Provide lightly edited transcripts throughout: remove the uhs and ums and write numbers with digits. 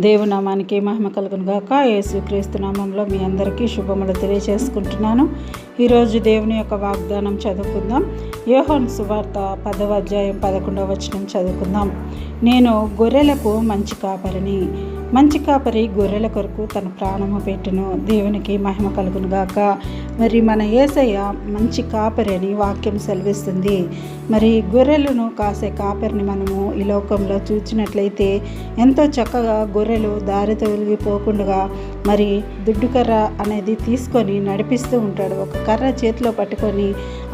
దేవునామానికి మహిమ కలుగును గాక. యేసుక్రీస్తు నామంలో మీ అందరికీ శుభములు తెలియజేసుకుంటున్నాను. ఈరోజు దేవుని యొక్క వాగ్దానం చదువుకుందాం. యోహాను సువార్త 10వ అధ్యాయం 11వ వచనం చదువుకుందాం. నేను గొర్రెలకు మంచి కాపరిని, మంచి కాపరి గొర్రెల కొరకు తన ప్రాణము పెట్టును. దేవునికి మహిమ కలుగును గాక. మరి మన యేసయ్య మంచి కాపరి అని వాక్యం సెలవిస్తుంది. మరి గొర్రెలను కాసే కాపరిని మనము ఈ లోకంలో చూసినట్లయితే ఎంతో చక్కగా గొర్రెలు దారి తొలగిపోకుండా మరి దుడ్డు కర్ర అనేది తీసుకొని నడిపిస్తూ ఉంటాడు. ఒక కర్ర చేతిలో పట్టుకొని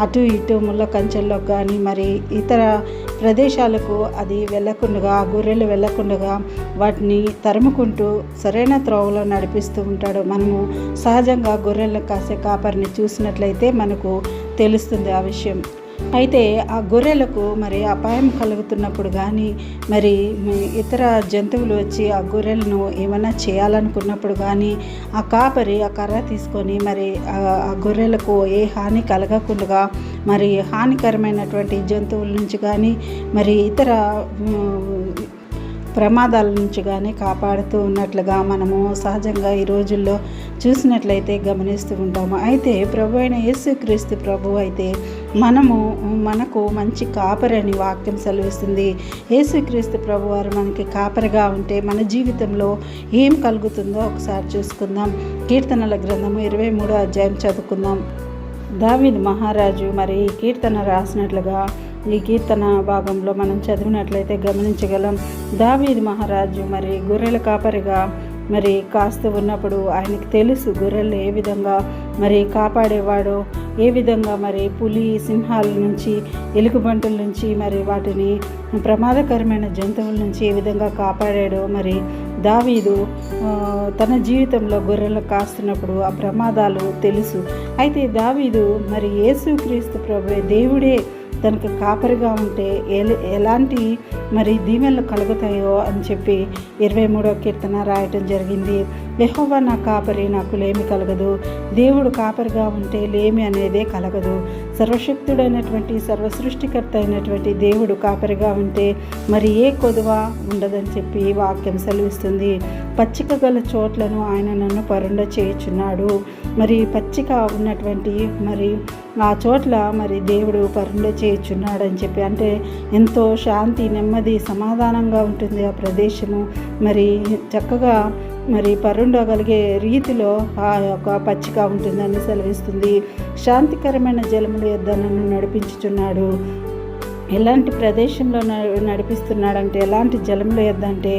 అటు ఇటు ముళ్ళ కంచెల్లో కానీ మరి ఇతర ప్రదేశాలకు అది వెళ్ళకుండా, గొర్రెలు వెళ్ళకుండా వాటిని తరుముకుంటూ సరైన త్రోవలో నడిపిస్తూ ఉంటాడు. మనము సహజంగా గొర్రెలను కాసే కాపరిని చూసినట్లయితే మనకు తెలుస్తుంది ఆ విషయం. అయితే ఆ గొర్రెలకు మరి అపాయం కలుగుతున్నప్పుడు కానీ మరి ఇతర జంతువులు వచ్చి ఆ గొర్రెలను ఏమైనా చేయాలనుకున్నప్పుడు కానీ ఆ కాపరి ఆ కర్ర తీసుకొని మరి ఆ గొర్రెలకు ఏ హాని కలగకుండా మరి హానికరమైనటువంటి జంతువుల నుంచి కానీ మరి ఇతర ప్రమాదాల నుంచి కానీ కాపాడుతూ ఉన్నట్లుగా మనము సహజంగా ఈ రోజుల్లో చూసినట్లయితే గమనిస్తూ ఉంటాము. అయితే ప్రభు అయిన యేసుక్రీస్తు ప్రభు అయితే మనకు మంచి కాపరి అని వాక్యం సెలవిస్తుంది. యేసుక్రీస్తు ప్రభు వారు మనకి కాపరిగా ఉంటే మన జీవితంలో ఏం కలుగుతుందో ఒకసారి చూసుకుందాం. కీర్తనల గ్రంథము 23వ అధ్యాయం చదువుకుందాం. దావీదు మహారాజు మరి ఈ కీర్తన రాసినట్లుగా ఈ కీర్తన భాగంలో మనం చదివినట్లయితే గమనించగలం. దావీదు మహారాజు మరి గొర్రెల కాపరిగా మరి కాస్తూ ఉన్నప్పుడు ఆయనకు తెలుసు గొర్రెలు ఏ విధంగా మరి కాపాడేవాడో, ఏ విధంగా మరి పులి, సింహాల నుంచి, ఎలుగుబంటుల నుంచి మరి వాటిని ప్రమాదకరమైన జంతువుల నుంచి ఏ విధంగా కాపాడాడో మరి దావీదు తన జీవితంలో గొర్రెలు కాస్తున్నప్పుడు ఆ ప్రమాదాలు తెలుసు. అయితే దావీదు మరి యేసుక్రీస్తు ప్రభువే దేవుడే తనకు కాపరిగా ఉంటే ఎలాంటి మరి దీవెనలు కలుగుతాయో అని చెప్పి 23వ కీర్తన రాయటం జరిగింది. యెహోవా నా కాపరి, నాకు లేమి కలగదు. దేవుడు కాపరిగా ఉంటే లేమి అనేదే కలగదు. సర్వశక్తుడైనటువంటి సర్వసృష్టికర్త అయినటువంటి దేవుడు కాపరిగా ఉంటే మరి ఏ కొదువ ఉండదని చెప్పి వాక్యం సెలవిస్తుంది. పచ్చిక గల చోట్లను ఆయన నన్ను పరుండ చేయుచున్నాడు. మరి పచ్చిక ఉన్నటువంటి మరి ఆ చోట్ల మరి దేవుడు పరుండ చేయుచున్నాడు అని చెప్పి, అంటే ఎంతో శాంతి, నెమ్మది, సమాధానంగా ఉంటుంది ఆ ప్రదేశము. మరి చక్కగా మరి పరుండగలిగే రీతిలో ఆ యొక్క పచ్చిక ఉంటుందని సెలవిస్తుంది. శాంతికరమైన జలముల యొద్ద నన్ను నడిపించుచున్నాడు. ఎలాంటి ప్రదేశంలో నడిపిస్తున్నాడంటే, ఎలాంటి జలముల యొద్ద అంటే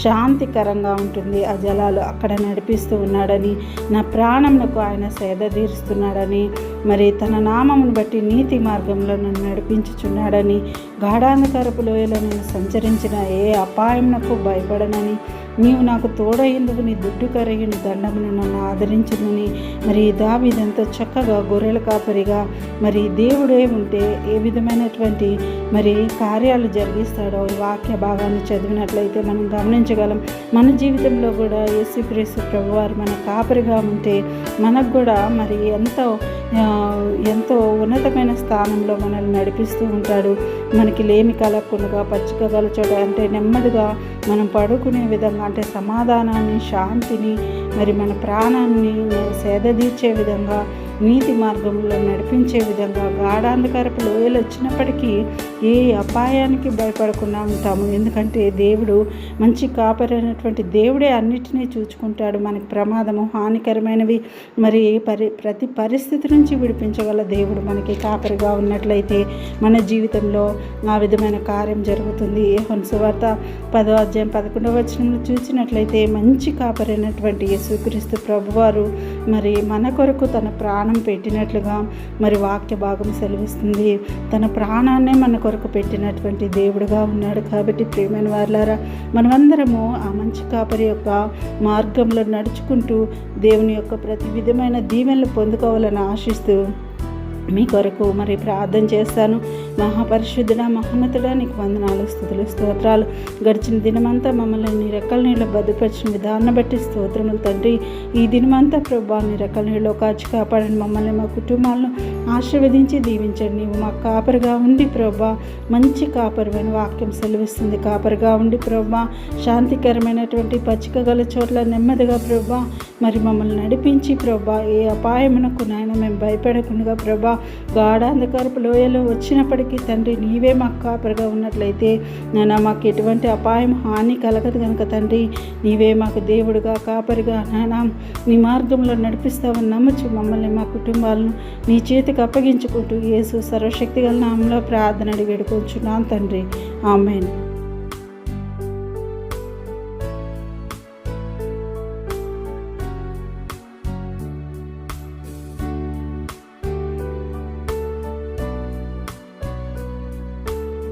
శాంతికరంగా ఉంటుంది ఆ జలాలు. అక్కడ నడిపిస్తూ ఉన్నాడని, నా ప్రాణంకు ఆయన సేద తీరుస్తున్నాడని, మరి తన నామమును బట్టి నీతి మార్గంలో నన్ను నడిపించుచున్నాడని, గాఢాంధకారపు లోయలో నేను సంచరించిన ఏ అపాయమునకు భయపడనని, నీవు నాకు తోడయ్యేందుకు నీ దుడ్డు కరిగిన దండమును నన్ను ఆదరించునని. మరి దావీదెంతో చక్కగా గొర్రెల కాపరిగా మరి దేవుడే ఉంటే ఏ విధమైనటువంటి మరి కార్యాలు జరిగిస్తాడో ఈ వాక్య భాగాన్ని చదివినట్లయితే మనం గమనించగలం. మన జీవితంలో కూడా యేసుక్రీస్తు ప్రభువారు మన కాపరిగా ఉంటే మనకు కూడా మరి ఎంతో ఉన్నతమైన స్థానంలో మనల్ని నడిపిస్తూ ఉంటాడు. మనకి లేమి కలగకుండా పచ్చిక గల చోట, అంటే నెమ్మదిగా మనం పడుకునే విధంగా, అంటే సమాధానాన్ని, శాంతిని, మరి మన ప్రాణాన్ని సేదతీర్చే విధంగా, నీతి మార్గంలో నడిపించే విధంగా, గాఢాంధకారపు లోయలు వచ్చినప్పటికీ ఏ అపాయానికి భయపడకుండా ఉంటాము. ఎందుకంటే దేవుడు మంచి కాపరైనటువంటి దేవుడే అన్నిటినీ చూచుకుంటాడు. మనకి ప్రమాదము, హానికరమైనవి మరి ప్రతి పరిస్థితి నుంచి విడిపించగల దేవుడు మనకి కాపరిగా ఉన్నట్లయితే మన జీవితంలో ఆ విధమైన కార్యం జరుగుతుంది. యోహాను సువార్త 10వ అధ్యాయం 11వ వచనంలో చూసినట్లయితే మంచి కాపరైనటువంటి యేసుక్రీస్తు ప్రభువారు మరి మన కొరకు తన ప్రాణం పెట్టినట్లుగా మరి వాక్య భాగం సెలవిస్తుంది. తన ప్రాణాన్నే మన కొరకు పెట్టినటువంటి దేవుడుగా ఉన్నాడు. కాబట్టి ప్రియమైన వారులారా, మనమందరము ఆ మంచి కాపరి యొక్క మార్గంలో నడుచుకుంటూ దేవుని యొక్క ప్రతి విధమైన దీవెనలు పొందుకోవాలని ఆశిస్తూ మీ కొరకు మరి ప్రార్థన చేస్తాను. మహాపరిశుద్ధుడా, మహోన్నతుడా, నీకు వందనాలు, స్తుతులు, స్తోత్రాలు. గడిచిన దినమంతా మమ్మల్ని నీ రెక్కల నీళ్ళు భద్రపరిచిన విధానం బట్టి స్తోత్రములు తండ్రి. ఈ దినమంతా ప్రభా నీ రెక్కల నీళ్ళు కాచి కాపాడండి. మమ్మల్ని మా కుటుంబాలను ఆశీర్వదించి దీవించండి. నీవు మా కాపరిగా ఉండి ప్రభా, మంచి కాపరిమైన వాక్యం సెలవిస్తుంది. కాపరిగా ఉండి ప్రభా, శాంతికరమైనటువంటి పచ్చిక గల చోట్ల నెమ్మదిగా ప్రభా మరి మమ్మల్ని నడిపించి ప్రభా, ఏ అపాయమునకు నాయన మేము భయపడకుండా ప్రభా, గాఢాంధకారపు లోయలో వచ్చినప్పటికీ తండ్రి నీవే మాకు కాపరిగా ఉన్నట్లయితే నాన్న మాకు ఎటువంటి అపాయం హాని కలగదు కనుక తండ్రి నీవే మాకు దేవుడుగా కాపరిగా నాన్న నీ మార్గంలో నడిపిస్తావని నమ్మచ్చు. మమ్మల్ని మా కుటుంబాలను నీ చేతికి అప్పగించుకుంటూ యేసు సర్వశక్తి గల నామంలో ప్రార్థన అడిగి వేడుకొంచున్నాం తండ్రి. ఆమేన్.